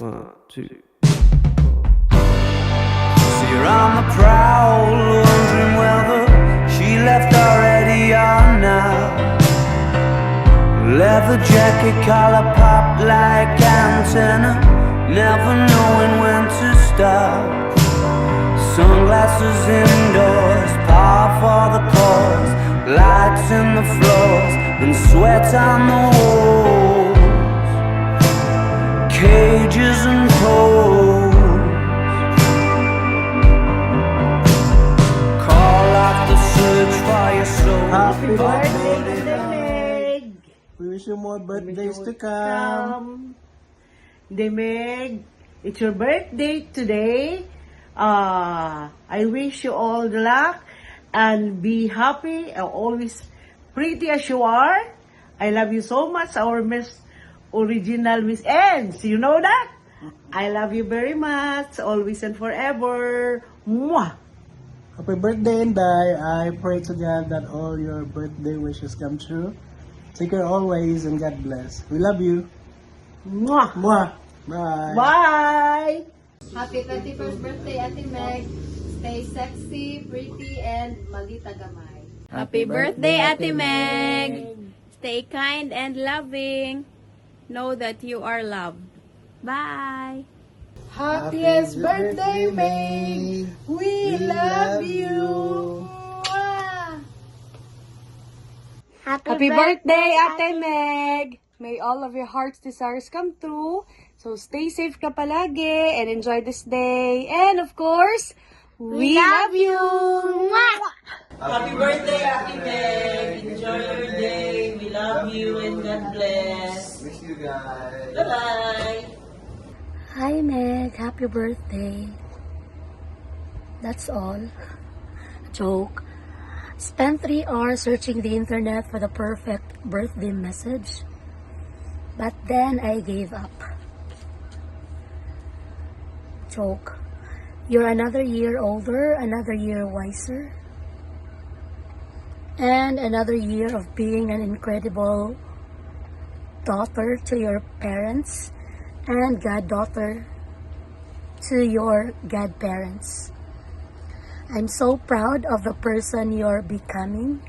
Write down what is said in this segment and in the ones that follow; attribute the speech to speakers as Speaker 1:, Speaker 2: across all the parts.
Speaker 1: 1, 2. So you're on the prowl, wondering whether she left already or not. Leather jacket, collar pop like antenna, never knowing when to stop. Sunglasses indoors, power for the cause, lights in the floors, and sweat on the walls. Cages and poles, call out the search for your soul.
Speaker 2: Happy birthday, Meg!
Speaker 3: We wish you more birthdays to come.
Speaker 2: Meg, it's your birthday today. I wish you all the luck and be happy and always pretty as you are. I love you so much, our original Miss Eds. You know that? I love you very much, always and forever. Mwah!
Speaker 3: Happy birthday, Inday. I pray to God that all your birthday wishes come true. Take care always and God bless. We love you.
Speaker 2: Mwah!
Speaker 3: Mwah. Bye.
Speaker 2: Bye!
Speaker 4: Happy 21st birthday, Ate Meg. Stay sexy, pretty, and magita gamay.
Speaker 5: Happy birthday, Ate Meg! Stay kind and loving. Know that you are loved. Bye!
Speaker 2: Happiest birthday, Meg! We love you!
Speaker 6: Happy birthday, Ate Meg! May all of your heart's desires come true. So stay safe ka palagi and enjoy this day. And of course, we love you!
Speaker 7: Happy birthday, Ate Meg! Enjoy your day. We love you and God bless.
Speaker 3: Miss you guys.
Speaker 7: Bye-bye.
Speaker 6: Hi Meg, happy birthday. That's all. Joke. Spent 3 hours searching the internet for the perfect birthday message. But then I gave up. Joke. You're another year older, another year wiser, and another year of being an incredible daughter to your parents and goddaughter to your godparents. I'm so proud of the person you're becoming,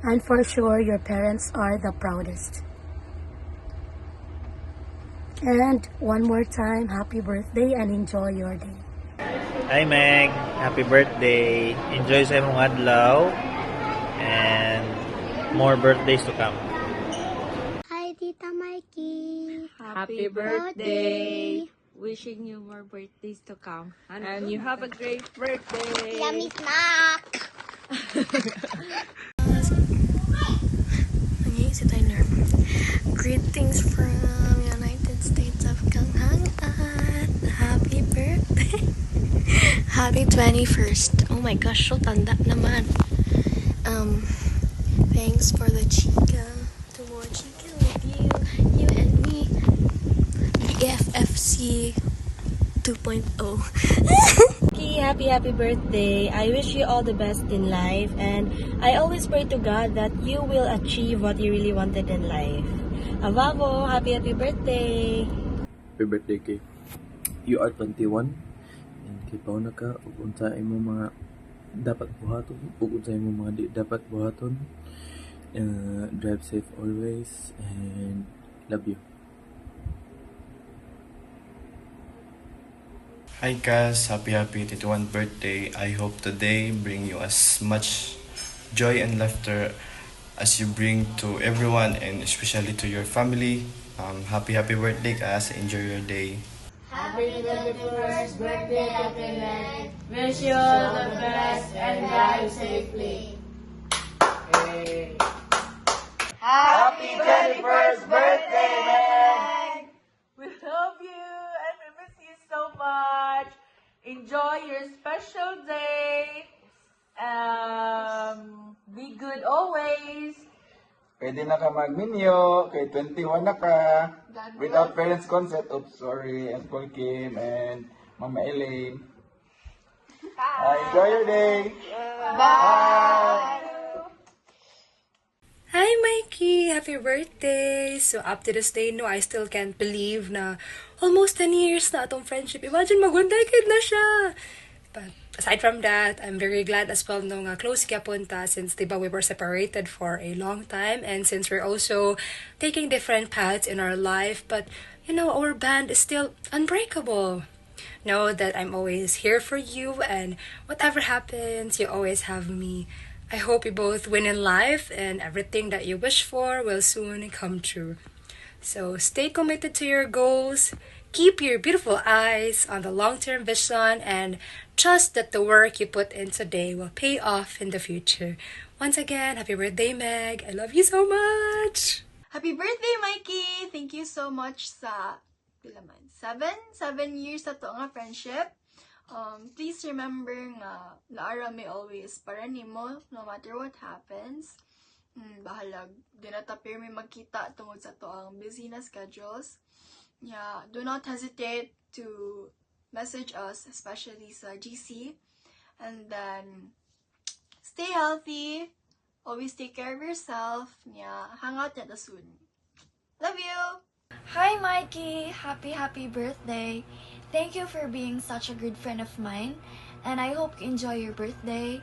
Speaker 6: and for sure your parents are the proudest. And one more time, happy birthday and enjoy your day.
Speaker 8: Hi Meg, happy birthday. Enjoy sa imong adlaw and more birthdays to come.
Speaker 9: Hi, Tita Mayki.
Speaker 5: Happy birthday! Wishing you more birthdays to come. And you have a great birthday!
Speaker 9: Yummy snack.
Speaker 6: Si Tyler. Greetings from United States of Kanghangan. Happy birthday. Happy 21st. Oh my gosh, so tanda naman. Thanks for the chika. To more chika with you and me. BFFC 2.0. Happy birthday. I wish you all the best in life, and I always pray to God that you will achieve what you really wanted in life. Avavo, happy birthday.
Speaker 10: Happy birthday kay. You are 21 and kay pauna ka ug unsa imo mga dapat buhaton ug unsa imo mga di dapat buhaton. Drive safe always and love you.
Speaker 11: Hi Kaz, happy 21st birthday. I hope today bring you as much joy and laughter as you bring to everyone and especially to your family. Happy birthday Kaz. Enjoy your day.
Speaker 4: Happy 21st birthday, Ate Meg. Wish you all the best and drive safely.
Speaker 7: Happy 21st birthday, Meg!
Speaker 2: We love you and we miss you so much. Enjoy your special day. Be good always.
Speaker 3: Pwede na ka magminyo. Kay 21 na ka. Without parents' consent. Oops, sorry. Uncle Kim and Mama Elaine. Enjoy your day.
Speaker 2: Bye.
Speaker 6: Hi
Speaker 12: Hi, Mikey! Happy birthday! So, up to this day, no, I still can't believe na almost 10 years na atong friendship. Imagine, mag-1 decade na siya! But, aside from that, I'm very glad as well no nga close kaya punta since, diba, we were separated for a long time and since we're also taking different paths in our life, but, you know, our band is still unbreakable. Know that I'm always here for you and whatever happens, you always have me. I hope you both win in life and everything that you wish for will soon come true. So stay committed to your goals, keep your beautiful eyes on the long-term vision, and trust that the work you put in today will pay off in the future. Once again, happy birthday, Meg. I love you so much.
Speaker 13: Happy birthday, Mikey! Thank you so much sa 7 years na to nga friendship. Please remember nga laara may always para nimo no matter what happens. Bahalag di na tapir may magkita tungod sa to ang busy na schedules. Yeah, do not hesitate to message us, especially sa GC. And then stay healthy. Always take care of yourself. Yeah, hang out na soon. Love you.
Speaker 14: Hi, Mikey! Happy birthday! Thank you for being such a good friend of mine, and I hope you enjoy your birthday.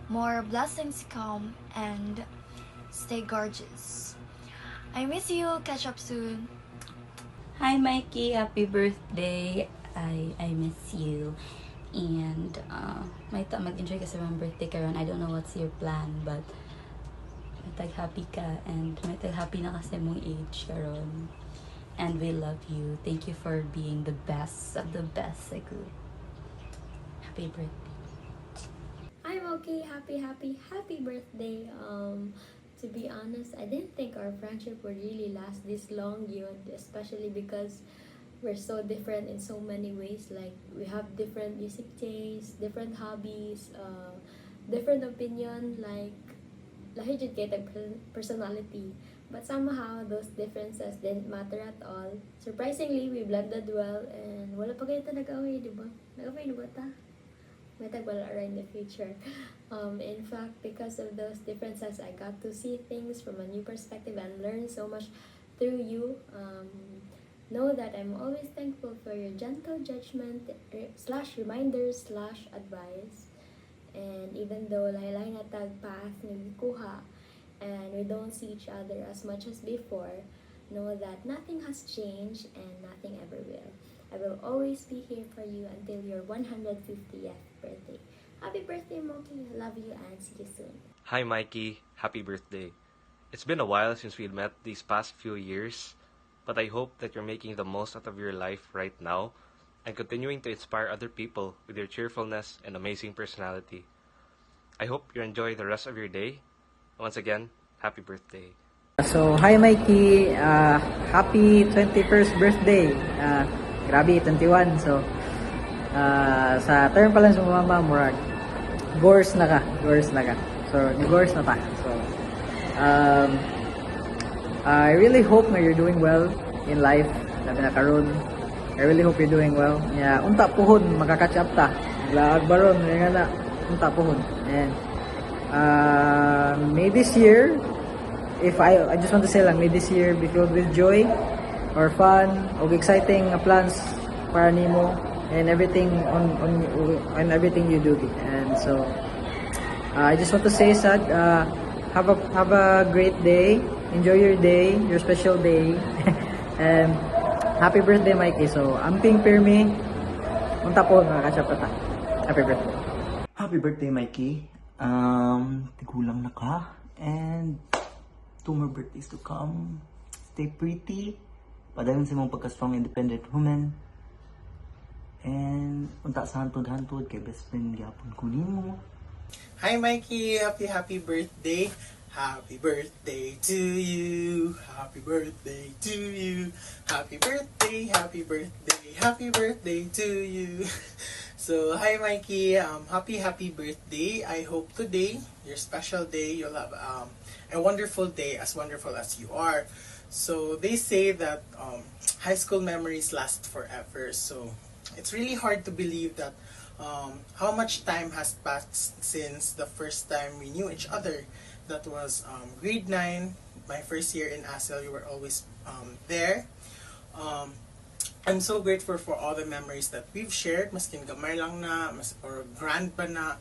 Speaker 14: More blessings come, and stay gorgeous. I miss you. Catch up soon.
Speaker 15: Hi, Mikey! Happy birthday! I miss you. And may mag-enjoy ka sa mga birthday karon. I don't know what's your plan, but may tag-happy ka, and may tag-happy na kasi mong age karon. And we love you. Thank you for being the best of the best, Cebu. Happy birthday.
Speaker 16: Hi, Ma2ke. Happy birthday. To be honest, I didn't think our friendship would really last this long, yun, especially because we're so different in so many ways. Like, we have different music tastes, different hobbies, different opinion, like, lahi jud kay tag personality. But somehow, those differences didn't matter at all. Surprisingly, we blended well, and wala pa kayo ito nag-away, di ba? Nag-away na ba ta? May tag-wala in the future. In fact, because of those differences, I got to see things from a new perspective and learn so much through you. Know that I'm always thankful for your gentle judgment, /reminders, /advice. And even though laylay na tag path nagkuha, and we don't see each other as much as before, know that nothing has changed and nothing ever will. I will always be here for you until your 150th birthday. Happy birthday, Ma2ke. Love you and see you soon.
Speaker 17: Hi, Mikey. Happy birthday. It's been a while since we met these past few years, but I hope that you're making the most out of your life right now and continuing to inspire other people with your cheerfulness and amazing personality. I hope you enjoy the rest of your day. Once again, happy birthday.
Speaker 18: So, hi Mikey, happy 21st birthday. Grabe, 21. So, sa term pa lang sa mama, murag, gores na ka. So, nag-gores na ta. So, I really hope na you're doing well in life. Labi na karon. I really hope you're doing well. Yeah, unta puhon, makakatch up ta. Naglaag baron, nga na, unta puhon. And, may this year, if I just want to say lang, may this year be filled with joy or fun or exciting plans para nimo and everything on everything you do. And so I just want to say sad, have a great day, enjoy your day, your special day. And happy birthday, Mayki. So amping pirmi unta po nakakachapata. Happy birthday.
Speaker 19: Happy birthday, Mayki. Tigulang na ka, and 2 more birthdays to come. Stay pretty, padayon sa mong pagka-strong independent woman, and unta sa hantod-hantod kay best friend gyapon ko nimo.
Speaker 20: Hi Mikey, happy birthday. Happy birthday to you. Happy birthday to you. Happy birthday to you. So, hi Mikey, happy birthday. I hope today, your special day, you'll have a wonderful day, as wonderful as you are. So, they say that high school memories last forever. So, it's really hard to believe that how much time has passed since the first time we knew each other. That was grade 9, my first year in ASEL, you were always there. I'm so grateful for all the memories that we've shared, maskin gamay lang na, or grand ba na,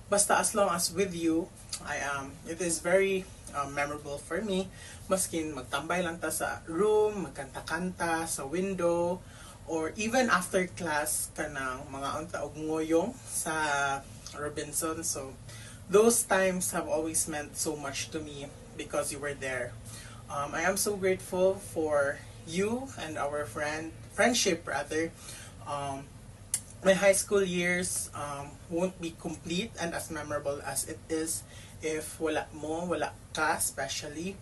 Speaker 20: basta as long as with you, it is very memorable for me. Maskin magtambay lang ta sa room, magkanta-kanta sa window, or even after class kanang mga unta og ngoyong sa Robinson. So those times have always meant so much to me because you were there. I am so grateful for you and our friendship rather. My high school years won't be complete and as memorable as it is if wala mo, wala ka especially.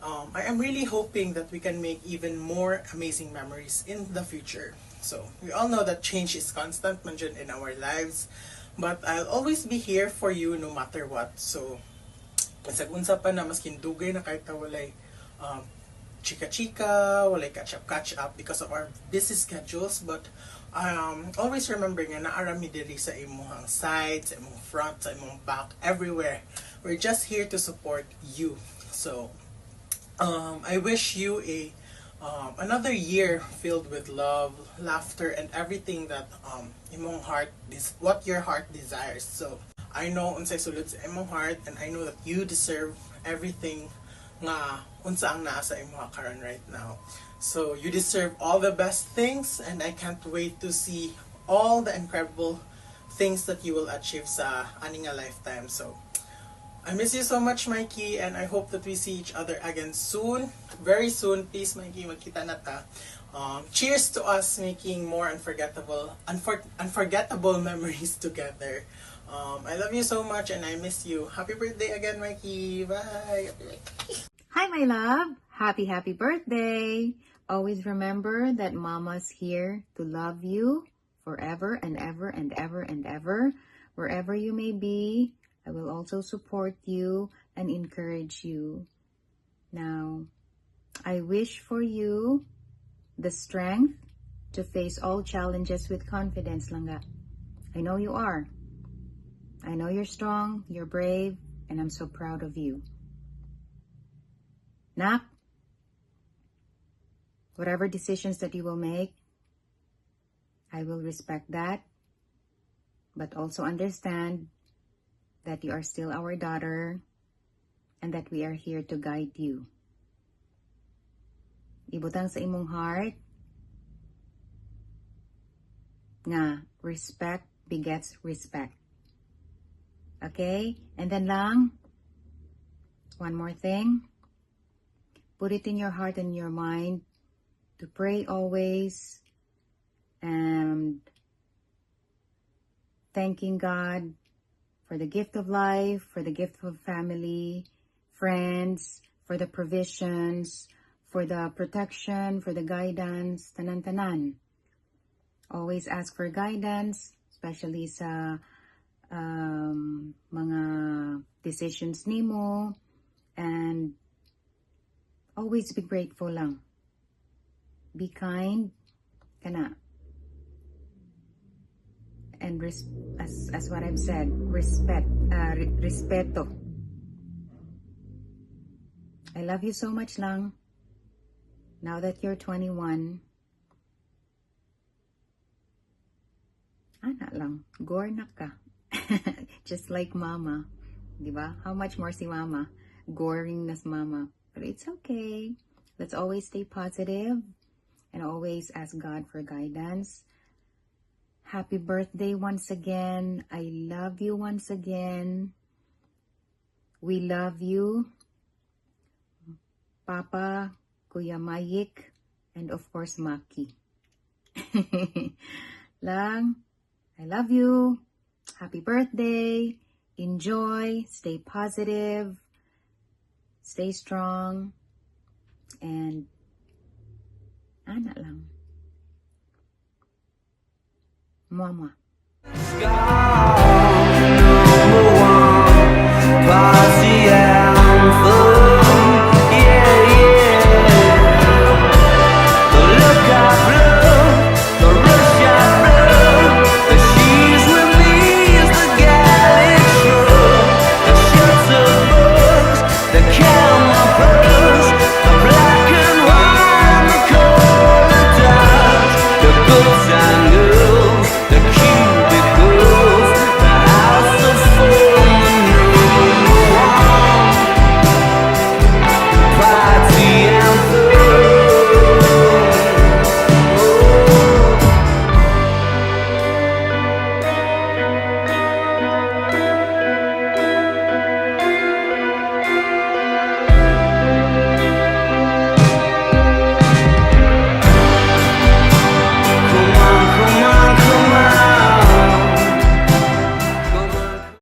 Speaker 20: I am really hoping that we can make even more amazing memories in the future. So, we all know that change is constant man dyan in our lives, but I'll always be here for you no matter what. So, masag-unsa pa na maskin dugay na kahit walay chika-chika, walay catch-up because of our busy schedules, but always remember nga naarami diri sa imong side, sa imong front, sa imong back, everywhere. We're just here to support you. So, I wish you another year filled with love, laughter, and everything that imong heart what your heart desires. So I know unsay sulod sa imong heart, and I know that you deserve everything nga unsa ang naa sa imong karon right now. So you deserve all the best things, and I can't wait to see all the incredible things that you will achieve sa aning lifetime. So I miss you so much, Mayki, and I hope that we see each other again soon. Very soon, please, Mayki, magkita na ta. Cheers to us making more unforgettable memories together. I love you so much, and I miss you. Happy birthday again, Mayki. Bye.
Speaker 21: Hi, my love. Happy birthday. Always remember that Mama's here to love you forever and ever and ever and ever. Wherever you may be, I will also support you and encourage you. Now, I wish for you the strength to face all challenges with confidence, Langga. I know you are. I know you're strong, you're brave, and I'm so proud of you. Nak, whatever decisions that you will make, I will respect that, but also understand that you are still our daughter and that we are here to guide you. Ibutang sa imong heart nga respect begets respect. Okay? And then lang, one more thing. Put it in your heart and your mind to pray always and thanking God for the gift of life, for the gift of family, friends, for the provisions, for the protection, for the guidance, tanan-tanan. Always ask for guidance, especially sa mga decisions nimo, and always be grateful lang. Be kind, kana. And as what I've said, respeto. I love you so much lang. Now that you're 21, anak lang, gornak ka. Just like Mama, di ba? How much more si Mama? Goring nas Mama. But it's okay. Let's always stay positive and always ask God for guidance. Happy birthday once again. I love you once again. We love you, Papa, Kuya Mayik, and of course, Ma2ke. Lang, I love you. Happy birthday. Enjoy. Stay positive. Stay strong. And, ana lang. Mama.